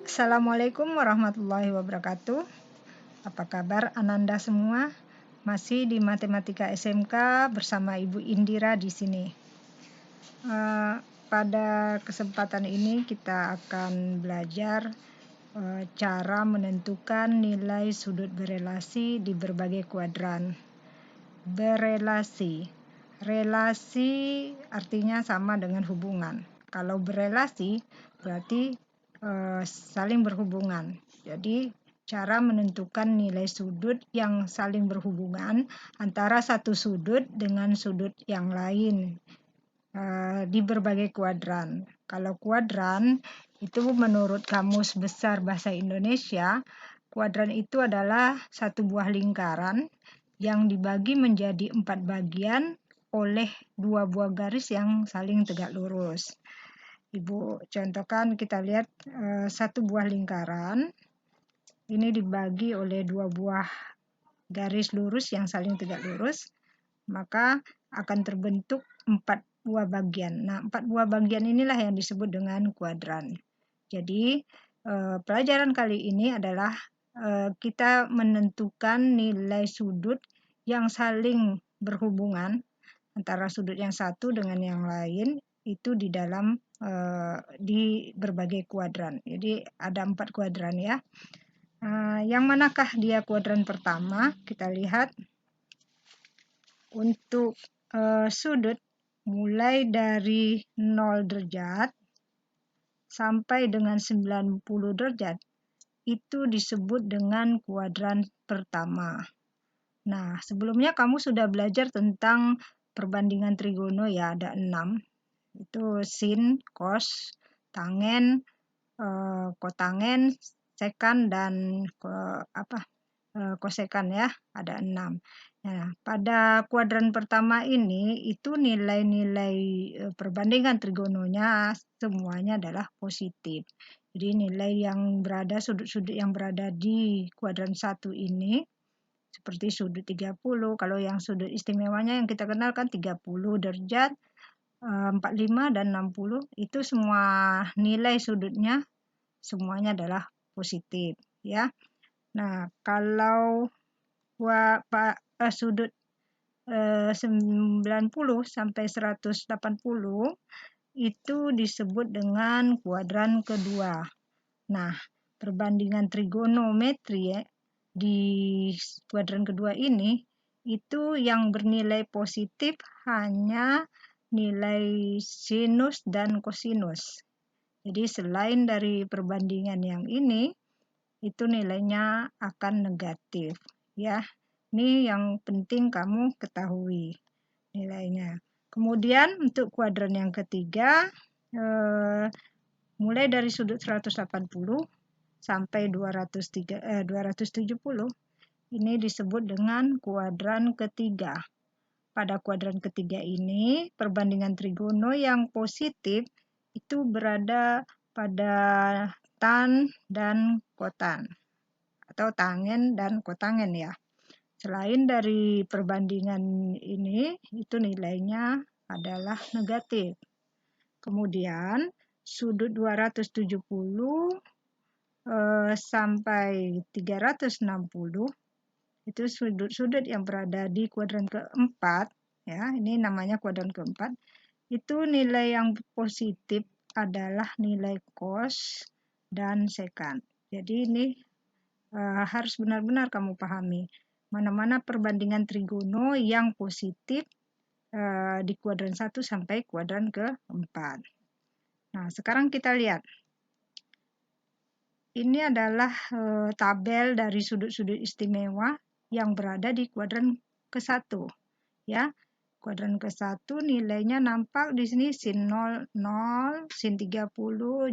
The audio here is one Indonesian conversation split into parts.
Assalamualaikum warahmatullahi wabarakatuh. Apa kabar Ananda semua? Masih di Matematika SMK bersama Ibu Indira di sini. Pada kesempatan ini kita akan belajar cara menentukan nilai sudut berelasi di berbagai kuadran. Berelasi. Relasi artinya sama dengan hubungan. Kalau berelasi berarti saling berhubungan. Jadi cara menentukan nilai sudut yang saling berhubungan antara satu sudut dengan sudut yang lain di berbagai kuadran. Kalau kuadran itu menurut Kamus Besar Bahasa Indonesia, kuadran itu adalah satu buah lingkaran yang dibagi menjadi 4 bagian oleh 2 buah garis yang saling tegak lurus. Ibu contohkan, kita lihat satu buah lingkaran ini dibagi oleh 2 buah garis lurus yang saling tegak lurus, maka akan terbentuk 4 buah bagian. Nah, 4 buah bagian inilah yang disebut dengan kuadran. Jadi pelajaran kali ini adalah kita menentukan nilai sudut yang saling berhubungan antara sudut yang satu dengan yang lain itu di dalam di berbagai kuadran. Jadi ada 4 kuadran ya. Yang manakah dia kuadran pertama? Kita lihat untuk sudut mulai dari 0 derajat sampai dengan 90 derajat itu disebut dengan kuadran pertama. Nah, sebelumnya kamu sudah belajar tentang perbandingan trigono ya, ada 6. Itu sin, cos, tangen, kotangen, sekan, dan kosekan ya, ada 6. Nah, pada kuadran pertama ini itu nilai-nilai perbandingan trigononya semuanya adalah positif. Jadi nilai yang berada, sudut-sudut yang berada di kuadran 1 ini seperti sudut 30, kalau yang sudut istimewanya yang kita kenal kan 30 derajat, 45 dan 60, itu semua nilai sudutnya semuanya adalah positif ya. Nah, kalau sudut 90 sampai 180 itu disebut dengan kuadran kedua. Nah, perbandingan trigonometri ya, di kuadran kedua ini itu yang bernilai positif hanya nilai sinus dan kosinus. Jadi selain dari perbandingan yang ini itu nilainya akan negatif ya. Ini yang penting kamu ketahui nilainya. Kemudian untuk kuadran yang ketiga mulai dari sudut 180 sampai 270 ini disebut dengan kuadran ketiga. Pada kuadran ketiga ini perbandingan trigono yang positif itu berada pada tan dan kotan atau tangen dan kotangen ya. Selain dari perbandingan ini itu nilainya adalah negatif. Kemudian sudut 270 sampai 360 itu sudut-sudut yang berada di kuadran keempat ya, ini namanya kuadran keempat, itu nilai yang positif adalah nilai cos dan sekan. Jadi ini harus benar-benar kamu pahami mana-mana perbandingan trigono yang positif di kuadran 1 sampai kuadran keempat. Nah, sekarang kita lihat. Ini adalah tabel dari sudut-sudut istimewa yang berada di kuadran ke-1 ya. Kuadran ke-1 nilainya nampak di sini sin 0, 0, sin 30,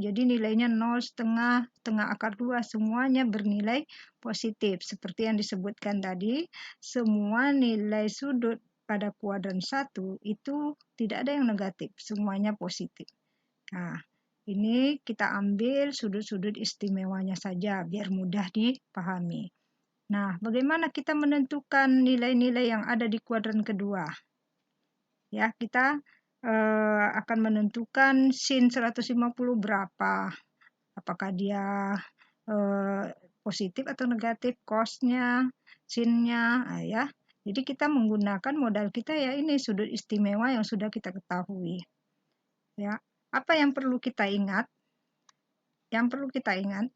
jadi nilainya 0, setengah akar 2, semuanya bernilai positif. Seperti yang disebutkan tadi, semua nilai sudut pada kuadran 1 itu tidak ada yang negatif, semuanya positif. Nah, ini kita ambil sudut-sudut istimewanya saja biar mudah dipahami. Nah, bagaimana kita menentukan nilai-nilai yang ada di kuadran kedua? Ya, kita akan menentukan sin 150 berapa. apakah dia positif atau negatif, cos-nya, sin-nya, ya. Jadi kita menggunakan modal kita ya ini sudut istimewa yang sudah kita ketahui. Ya, apa yang perlu kita ingat? Yang perlu kita ingat,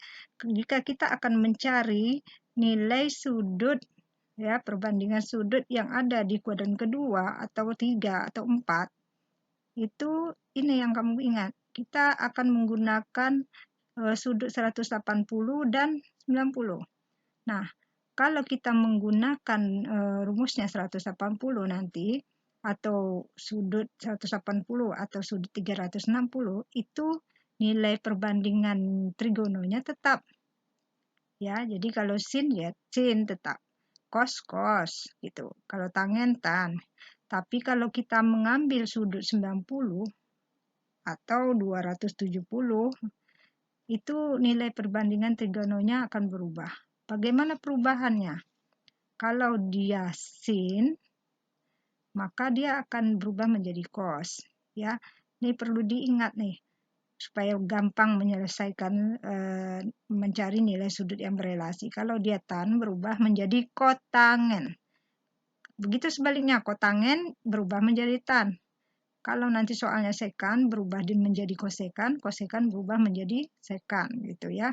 jika kita akan mencari nilai sudut, ya, perbandingan sudut yang ada di kuadran kedua atau 3 atau 4, itu ini yang kamu ingat. Kita akan menggunakan sudut 180 dan 90. Nah, kalau kita menggunakan rumusnya 180 nanti, atau sudut 180 atau sudut 360, itu nilai perbandingan trigononya tetap. Ya, jadi kalau sin ya sin tetap. Cos cos gitu. Kalau tangen tan. Tapi kalau kita mengambil sudut 90 atau 270, itu nilai perbandingan trigononya akan berubah. Bagaimana perubahannya? Kalau dia sin, maka dia akan berubah menjadi cos. Ya, ini perlu diingat nih, supaya gampang menyelesaikan mencari nilai sudut yang berelasi. Kalau dia tan, berubah menjadi kotangen. Begitu sebaliknya, kotangen berubah menjadi tan. Kalau nanti soalnya sekan, berubah menjadi kosekan, kosekan berubah menjadi sekan, gitu ya.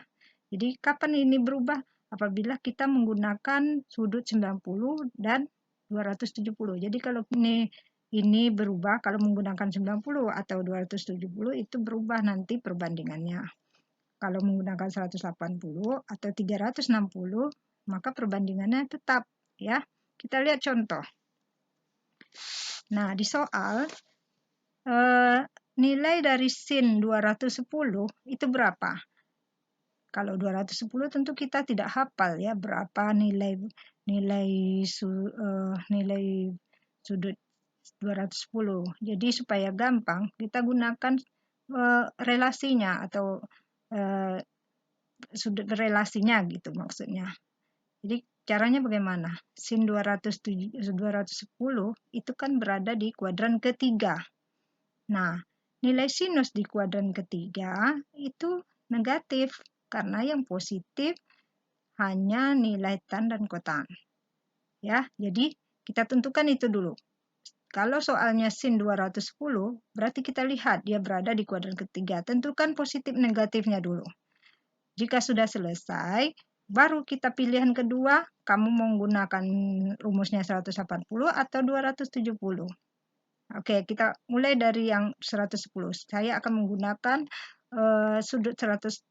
Jadi kapan ini berubah? Apabila kita menggunakan sudut 90 dan 270. Jadi kalau ini berubah, kalau menggunakan 90 atau 270 itu berubah nanti perbandingannya. Kalau menggunakan 180 atau 360, maka perbandingannya tetap, ya. Kita lihat contoh. Nah, di soal nilai dari sin 210 itu berapa? Kalau 210 tentu kita tidak hafal ya berapa nilai sudut 210. Jadi supaya gampang kita gunakan relasinya atau sudut relasinya gitu maksudnya. Jadi caranya bagaimana? Sin 210 itu kan berada di kuadran ketiga. Nah, nilai sinus di kuadran ketiga itu negatif karena yang positif hanya nilai tan dan kotan. Ya, jadi kita tentukan itu dulu. Kalau soalnya sin 210, berarti kita lihat dia berada di kuadran ketiga. Tentukan positif negatifnya dulu. Jika sudah selesai, baru kita pilihan kedua, kamu menggunakan rumusnya 180 atau 270. Oke, kita mulai dari yang 110. Saya akan menggunakan sudut 180.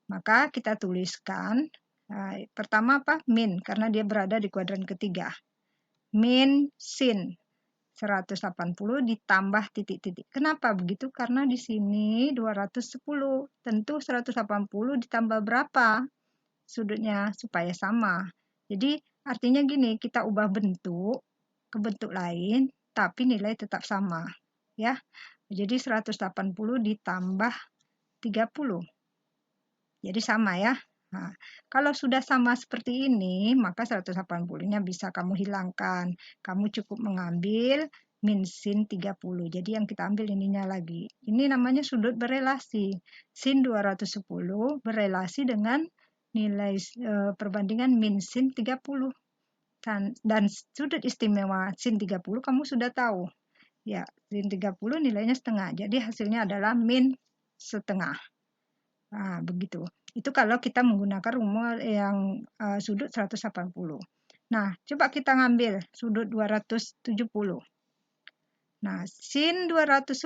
Maka kita tuliskan, pertama apa? Min, karena dia berada di kuadran ketiga. Min sin 180 ditambah titik-titik. Kenapa begitu? Karena di sini 210. Tentu 180 ditambah berapa sudutnya supaya sama. Jadi artinya gini, kita ubah bentuk ke bentuk lain, tapi nilai tetap sama. Ya, jadi 180 ditambah 30. Jadi sama ya. Nah, kalau sudah sama seperti ini, maka 180-nya bisa kamu hilangkan. Kamu cukup mengambil min sin 30. Jadi yang kita ambil ininya lagi. Ini namanya sudut berelasi. Sin 210 berelasi dengan nilai perbandingan min sin 30. Dan sudut istimewa sin 30 kamu sudah tahu. Ya, sin 30 nilainya setengah. Jadi hasilnya adalah min setengah. Nah, begitu. Itu kalau kita menggunakan rumus yang sudut 180. Nah, coba kita ngambil sudut 270. Nah, sin 210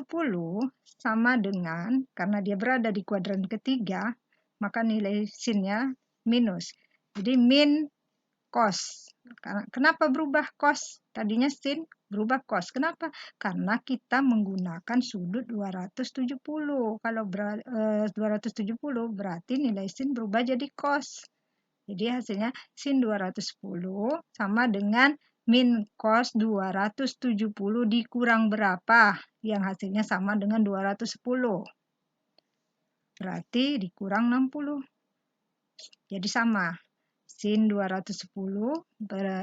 sama dengan, karena dia berada di kuadran ketiga, maka nilai sinnya minus. Jadi min cos. Kenapa berubah cos? Tadinya sin berubah cos. Kenapa? Karena kita menggunakan sudut 270. Kalau 270 berarti nilai sin berubah jadi cos. Jadi hasilnya sin 210 sama dengan min cos 270 dikurang berapa? Yang hasilnya sama dengan 210. Berarti dikurang 60. Jadi sama. Sin 210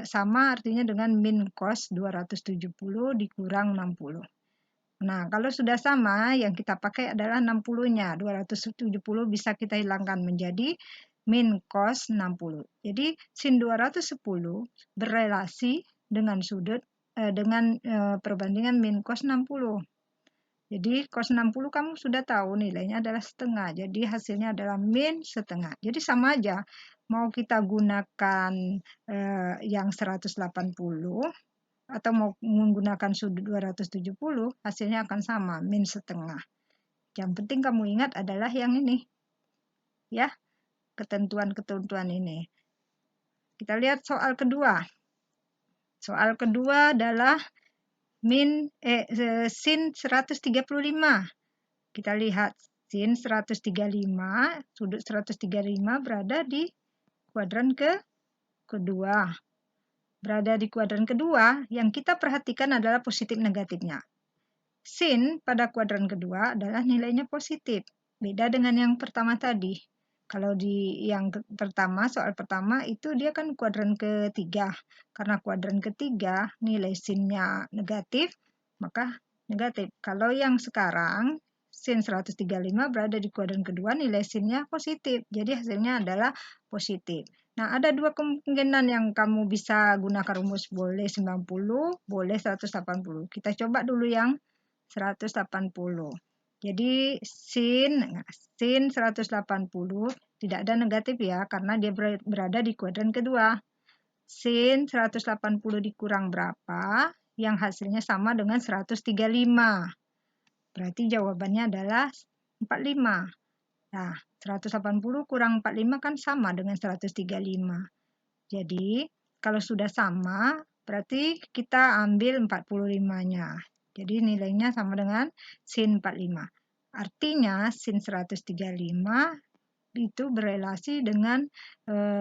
sama artinya dengan min cos 270 dikurang 60. Nah, kalau sudah sama, yang kita pakai adalah 60-nya. 270 bisa kita hilangkan menjadi min cos 60. Jadi, sin 210 berelasi dengan perbandingan min cos 60. Jadi, cos 60 kamu sudah tahu nilainya adalah setengah. Jadi, hasilnya adalah min setengah. Jadi, sama aja. Mau kita gunakan yang 180 atau mau menggunakan sudut 270, hasilnya akan sama, min setengah. Yang penting kamu ingat adalah yang ini. Ya, ketentuan-ketentuan ini. Kita lihat soal kedua. Soal kedua adalah sin 135. Kita lihat sin 135, sudut 135 berada di kuadran kedua. Berada di kuadran kedua, yang kita perhatikan adalah positif negatifnya. Sin pada kuadran kedua adalah nilainya positif. Beda dengan yang pertama tadi. Kalau di yang pertama, soal pertama itu dia kan kuadran ketiga. Karena kuadran ketiga nilai sinnya negatif, maka negatif. Kalau yang sekarang, sin 135 berada di kuadran kedua, nilai sinnya positif. Jadi hasilnya adalah positif. Nah, ada dua kemungkinan yang kamu bisa gunakan rumus, boleh 90, boleh 180. Kita coba dulu yang 180. Jadi sin 180 tidak ada negatif ya, karena dia berada di kuadran kedua. Sin 180 dikurang berapa? Yang hasilnya sama dengan 135. Berarti jawabannya adalah 45. Nah, 180 kurang 45 kan sama dengan 135. Jadi, kalau sudah sama, berarti kita ambil 45-nya. Jadi nilainya sama dengan sin 45. Artinya sin 135 itu berelasi dengan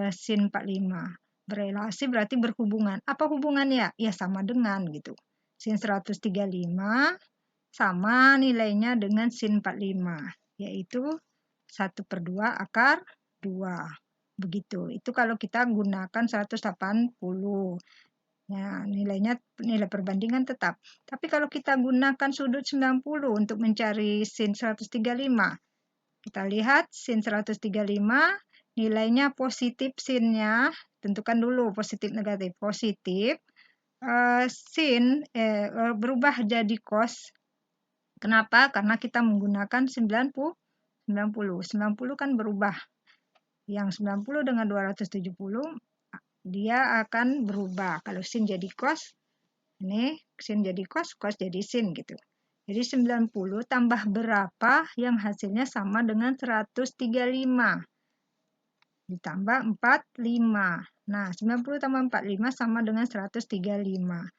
sin 45. Berelasi berarti berhubungan. Apa hubungannya? Ya sama dengan gitu. Sin 135 sama nilainya dengan sin 45, yaitu 1/2 akar 2. Begitu. Itu kalau kita gunakan 180. Nah, nilai perbandingan tetap. Tapi kalau kita gunakan sudut 90 untuk mencari sin 135, kita lihat sin 135 nilainya positif sinnya, tentukan dulu positif negatif. Positif, sin berubah jadi cos. Kenapa? Karena kita menggunakan 90. 90 kan berubah. Yang 90 dengan 270 dia akan berubah. Kalau sin jadi cos, ini sin jadi cos, cos jadi sin gitu. Jadi 90 tambah berapa yang hasilnya sama dengan 135. Ditambah 45. Nah, 90 tambah 45 sama dengan 135.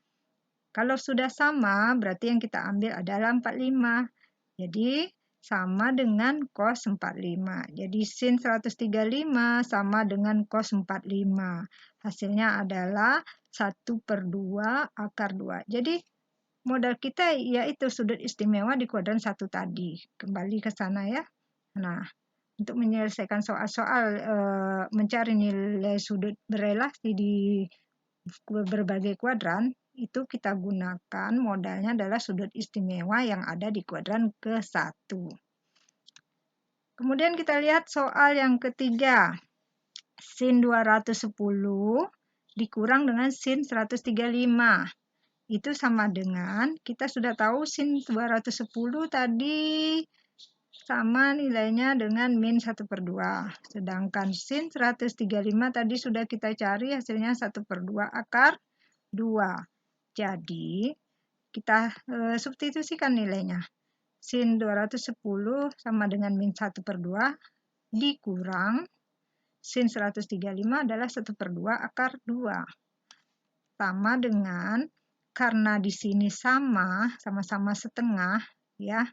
Kalau sudah sama, berarti yang kita ambil adalah 45. Jadi, sama dengan cos 45. Jadi sin 135 sama dengan cos 45. Hasilnya adalah 1/2 akar 2. Jadi modal kita yaitu sudut istimewa di kuadran 1 tadi. Kembali ke sana ya. Nah, untuk menyelesaikan soal-soal mencari nilai sudut berelasi di berbagai kuadran, itu kita gunakan modalnya adalah sudut istimewa yang ada di kuadran ke-1. Kemudian kita lihat soal yang ketiga. Sin 210 dikurang dengan sin 135. Itu sama dengan, kita sudah tahu sin 210 tadi sama nilainya dengan min 1/2. Sedangkan sin 135 tadi sudah kita cari hasilnya 1/2 akar 2. Jadi, kita substitusikan nilainya. Sin 210 sama dengan min 1/2 dikurang sin 135 adalah 1/2 akar 2. Sama dengan, karena di sini sama-sama setengah, ya.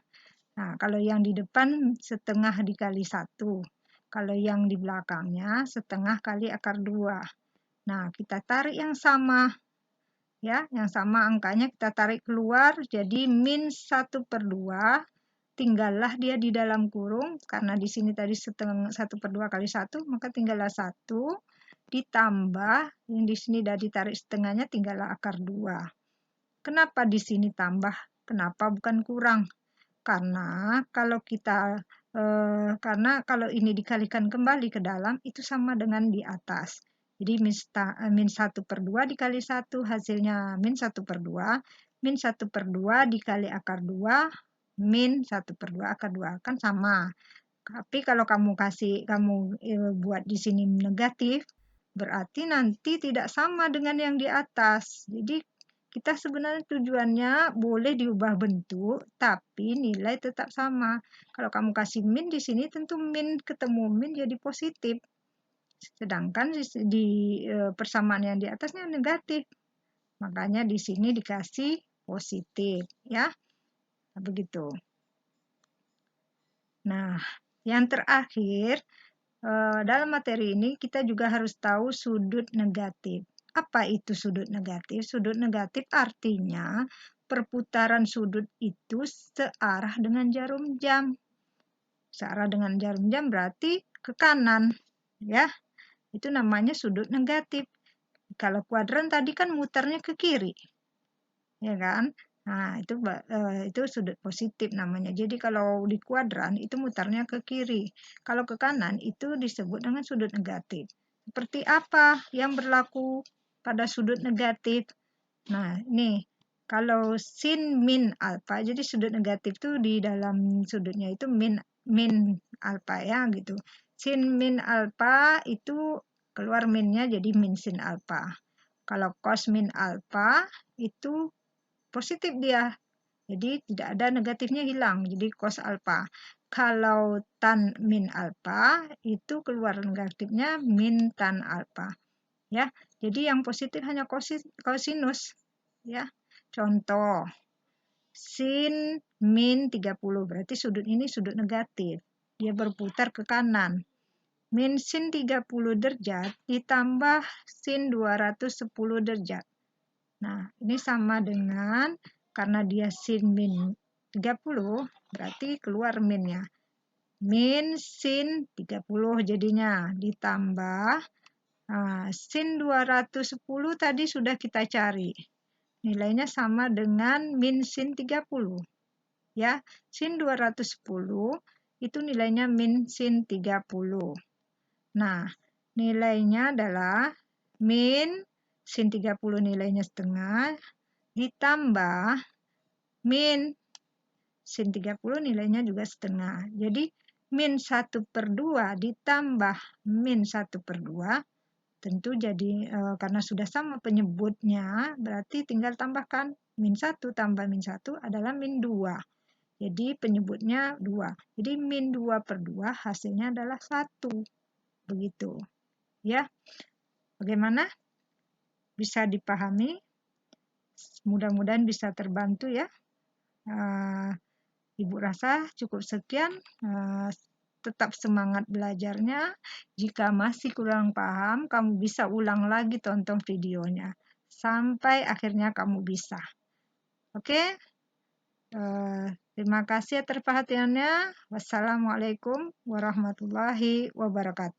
Nah, kalau yang di depan setengah dikali 1. Kalau yang di belakangnya setengah kali akar 2. Nah, kita tarik yang sama. Ya, yang sama angkanya kita tarik keluar, jadi min 1/2, tinggallah dia di dalam kurung, karena di sini tadi 1/2 kali 1, maka tinggallah 1, ditambah, yang di sini sudah ditarik setengahnya, tinggallah akar 2. Kenapa di sini tambah Kenapa bukan kurang? Karena kalau ini dikalikan kembali ke dalam, itu sama dengan di atas. Jadi min 1/2 dikali 1 hasilnya min 1/2. Min 1/2 dikali akar 2, min 1/2 akar 2. Kan sama. Tapi kalau kamu buat di sini negatif, berarti nanti tidak sama dengan yang di atas. Jadi kita sebenarnya tujuannya boleh diubah bentuk, tapi nilai tetap sama. Kalau kamu kasih min di sini, tentu min ketemu min jadi positif. Sedangkan di persamaan yang di atasnya negatif. Makanya di sini dikasih positif, ya. Begitu. Nah, yang terakhir, dalam materi ini kita juga harus tahu sudut negatif. Apa itu sudut negatif? Sudut negatif artinya perputaran sudut itu searah dengan jarum jam. Searah dengan jarum jam berarti ke kanan, ya. Itu namanya sudut negatif. Kalau kuadran tadi kan muternya ke kiri, ya kan? Nah, itu sudut positif namanya. Jadi kalau di kuadran itu mutarnya ke kiri. Kalau ke kanan itu disebut dengan sudut negatif. Seperti apa yang berlaku pada sudut negatif? Nah, ini kalau sin min alfa, jadi sudut negatif itu di dalam sudutnya itu min alfa, ya gitu. Sin min alfa itu keluar minnya jadi min sin alfa. Kalau cos min alfa itu positif dia. Jadi tidak ada negatifnya hilang. Jadi cos alfa. Kalau tan min alfa itu keluar negatifnya min tan alfa. Ya. Jadi yang positif hanya kosinus, ya. Contoh sin min 30 berarti sudut ini sudut negatif. Dia berputar ke kanan. Min sin 30 derajat ditambah sin 210 derajat. Nah, ini sama dengan karena dia sin min 30, berarti keluar minnya. Min sin 30 jadinya ditambah sin 210 tadi sudah kita cari. Nilainya sama dengan min sin 30. Ya, sin 210 itu nilainya min sin 30. Nah, nilainya adalah min sin 30 nilainya setengah ditambah min sin 30 nilainya juga setengah. Jadi min 1/2 ditambah min 1/2 tentu jadi karena sudah sama penyebutnya berarti tinggal tambahkan min 1 tambah min 1 adalah min 2. Jadi penyebutnya 2. Jadi min 2/2 hasilnya adalah 1. Begitu. Ya. Bagaimana? Bisa dipahami? Mudah-mudahan bisa terbantu ya. Ibu rasa cukup sekian. Tetap semangat belajarnya. Jika masih kurang paham, kamu bisa ulang lagi tonton videonya. Sampai akhirnya kamu bisa. Oke? Terima kasih atas perhatiannya. Wassalamualaikum warahmatullahi wabarakatuh.